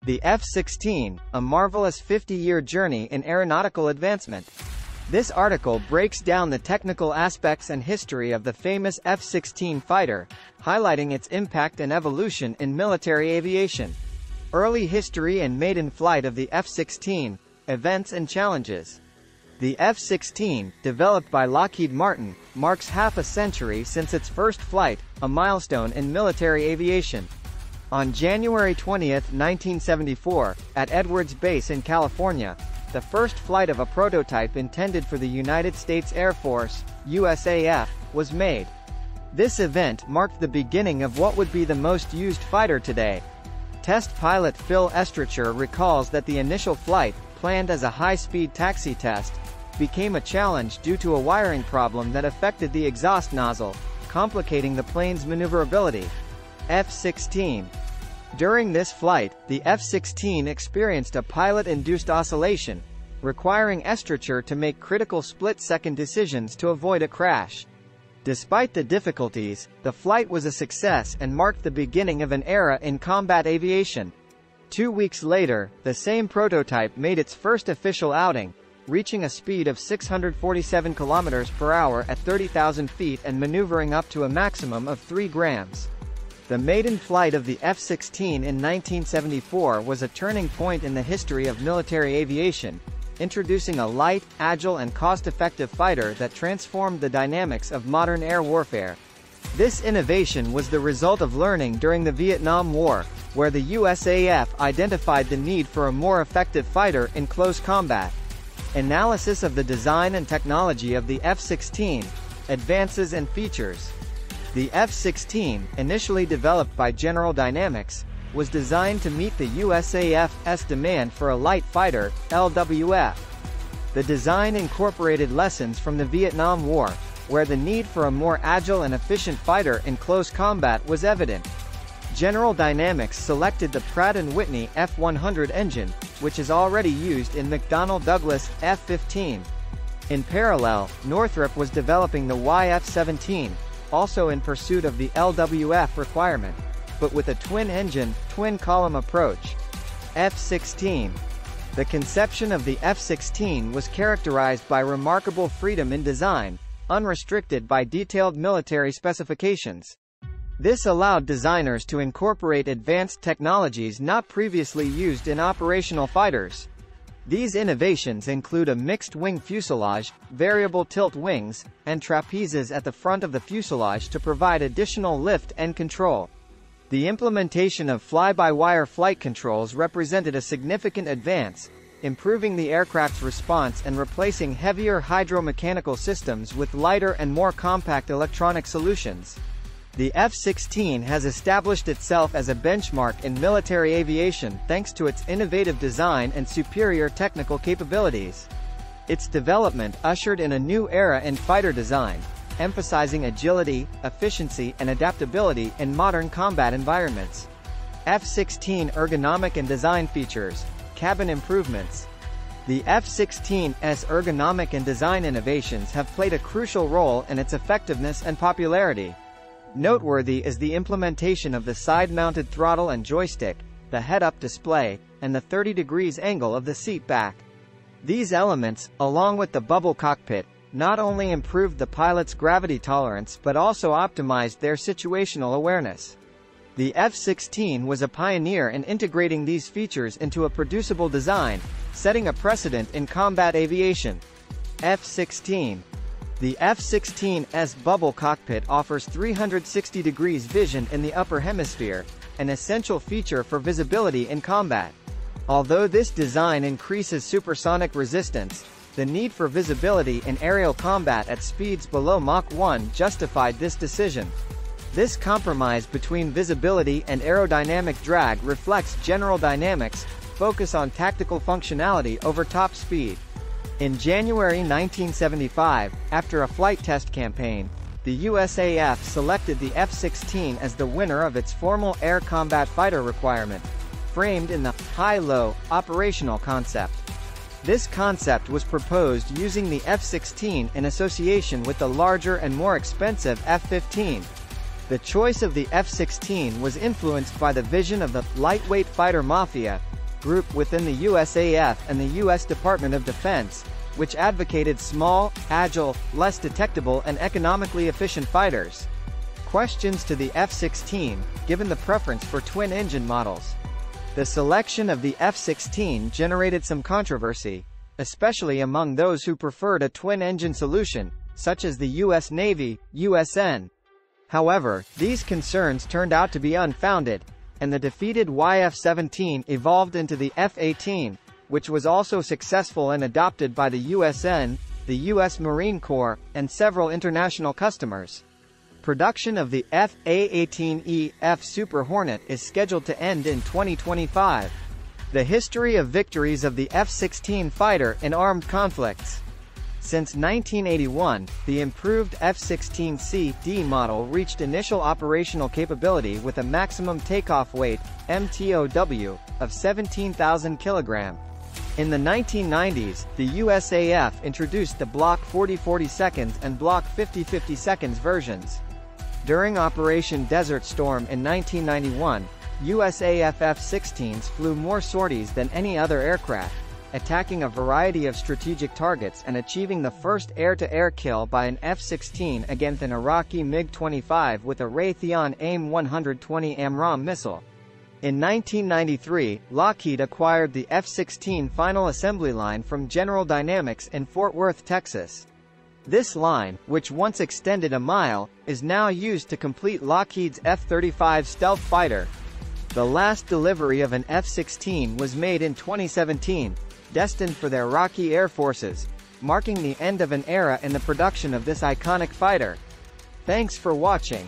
The F-16, a marvelous 50-year journey in aeronautical advancement. This article breaks down the technical aspects and history of the famous F-16 fighter, highlighting its impact and evolution in military aviation. Early history and maiden flight of the F-16, events and challenges. The F-16, developed by Lockheed Martin, marks half a century since its first flight, a milestone in military aviation. On January 20, 1974, at Edwards Base in California, the first flight of a prototype intended for the United States Air Force, USAF, was made. This event marked the beginning of what would be the most used fighter today. Test pilot Phil Estrecher recalls that the initial flight, planned as a high-speed taxi test, became a challenge due to a wiring problem that affected the exhaust nozzle, complicating the plane's maneuverability. F-16. During this flight, the F-16 experienced a pilot-induced oscillation, requiring Estrecher to make critical split-second decisions to avoid a crash. Despite the difficulties, the flight was a success and marked the beginning of an era in combat aviation. 2 weeks later, the same prototype made its first official outing, reaching a speed of 647 km per hour at 30,000 feet and maneuvering up to a maximum of 3 grams. The maiden flight of the F-16 in 1974 was a turning point in the history of military aviation, introducing a light, agile and cost-effective fighter that transformed the dynamics of modern air warfare. This innovation was the result of learning during the Vietnam War, where the USAF identified the need for a more effective fighter in close combat. Analysis of the design and technology of the F-16, advances and features. The F-16, initially developed by General Dynamics, was designed to meet the USAF's demand for a light fighter, LWF. The design incorporated lessons from the Vietnam War, where the need for a more agile and efficient fighter in close combat was evident. General Dynamics selected the Pratt & Whitney F-100 engine, which is already used in McDonnell Douglas F-15. In parallel, Northrop was developing the YF-17, also in pursuit of the LWF requirement, but with a twin-engine, twin-column approach. F-16. The conception of the F-16 was characterized by remarkable freedom in design, unrestricted by detailed military specifications. This allowed designers to incorporate advanced technologies not previously used in operational fighters. These innovations include a mixed-wing fuselage, variable tilt wings, and trapezes at the front of the fuselage to provide additional lift and control. The implementation of fly-by-wire flight controls represented a significant advance, improving the aircraft's response and replacing heavier hydromechanical systems with lighter and more compact electronic solutions. The F-16 has established itself as a benchmark in military aviation thanks to its innovative design and superior technical capabilities. Its development ushered in a new era in fighter design, emphasizing agility, efficiency and adaptability in modern combat environments. F-16 ergonomic and design features, cabin improvements. The F-16's ergonomic and design innovations have played a crucial role in its effectiveness and popularity. Noteworthy is the implementation of the side-mounted throttle and joystick, the head-up display, and the 30 degrees angle of the seat back. These elements, along with the bubble cockpit, not only improved the pilot's gravity tolerance but also optimized their situational awareness. The F-16 was a pioneer in integrating these features into a producible design, setting a precedent in combat aviation. F-16. The F-16's bubble cockpit offers 360 degrees vision in the upper hemisphere, an essential feature for visibility in combat. Although this design increases supersonic resistance, the need for visibility in aerial combat at speeds below Mach 1 justified this decision. This compromise between visibility and aerodynamic drag reflects General Dynamics' focus on tactical functionality over top speed. In January 1975, after a flight test campaign, the USAF selected the F-16 as the winner of its formal air combat fighter requirement, framed in the high-low operational concept. This concept was proposed using the F-16 in association with the larger and more expensive F-15. The choice of the F-16 was influenced by the vision of the lightweight fighter mafia, group within the USAF and the U.S. Department of Defense, which advocated small, agile, less detectable and economically efficient fighters. Questions to the F-16, given the preference for twin-engine models. The selection of the F-16 generated some controversy, especially among those who preferred a twin-engine solution, such as the U.S. Navy, USN. However, these concerns turned out to be unfounded, and the defeated YF-17 evolved into the F-18, which was also successful and adopted by the USN, the U.S. Marine Corps, and several international customers. Production of the F/A-18E F Super Hornet is scheduled to end in 2025. The history of victories of the F-16 fighter in armed conflicts. Since 1981, the improved F-16C/D model reached initial operational capability with a maximum takeoff weight, MTOW, of 17,000 kg. In the 1990s, the USAF introduced the Block 40-40 and Block 50-50 versions. During Operation Desert Storm in 1991, USAF F-16s flew more sorties than any other aircraft, attacking a variety of strategic targets and achieving the first air-to-air kill by an F-16 against an Iraqi MiG-25 with a Raytheon AIM-120 AMRAAM missile. In 1993, Lockheed acquired the F-16 final assembly line from General Dynamics in Fort Worth, Texas. This line, which once extended a mile, is now used to complete Lockheed's F-35 stealth fighter. The last delivery of an F-16 was made in 2017, destined for the Iraqi Air Forces, marking the end of an era in the production of this iconic fighter. Thanks for watching.